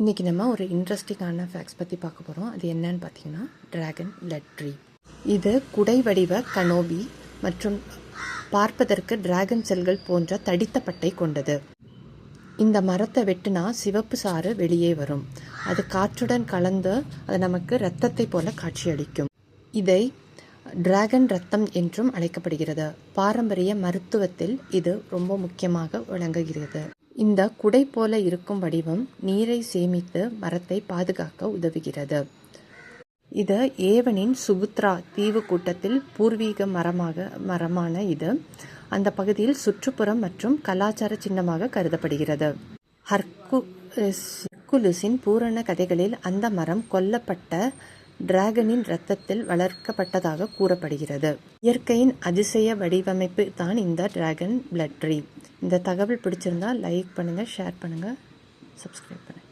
இன்றைக்கி நம்ம ஒரு இன்ட்ரெஸ்டிங்கான ஃபேக்ட்ஸ் பற்றி பார்க்க போகிறோம். அது என்னன்னு பார்த்தீங்கன்னா ட்ராகன் பிளட் ட்ரீ. இது குடை வடிவ கனோபி மற்றும் பார்ப்பதற்கு டிராகன் செல்கள் போன்ற தடித்த பட்டை கொண்டது. இந்த மரத்தை வெட்டினா சிவப்பு சாறு வெளியே வரும். அது காற்றுடன் கலந்து அது நமக்கு இரத்தத்தை போல காட்சியளிக்கும். இதை டிராகன் ரத்தம் என்றும் அழைக்கப்படுகிறது. பாரம்பரிய மருத்துவத்தில் இது ரொம்ப முக்கியமாக விளங்குகிறது. இந்த குடை போல இருக்கும் வடிவம் நீரை சேமித்து மரத்தை பாதுகாக்க உதவுகிறது. இது ஏவனின் சுபுத்ரா தீவு கூட்டத்தில் பூர்வீக மரமான இது அந்த பகுதியில் சுற்றுப்புறம் மற்றும் கலாச்சார சின்னமாக கருதப்படுகிறது. ஹெர்குலிஸின் பூரண கதைகளில் அந்த மரம் கொல்லப்பட்ட டிராகனின் இரத்தத்தில் வளர்க்கப்பட்டதாக கூறப்படுகிறது. இயற்கையின் அதிசய வடிவமைப்பு தான் இந்த டிராகன் பிளட் ட்ரீ. இந்த தகவல் பிடிச்சிருந்தா லைக் பண்ணுங்கள், ஷேர் பண்ணுங்கள், சப்ஸ்கிரைப் பண்ணுங்கள்.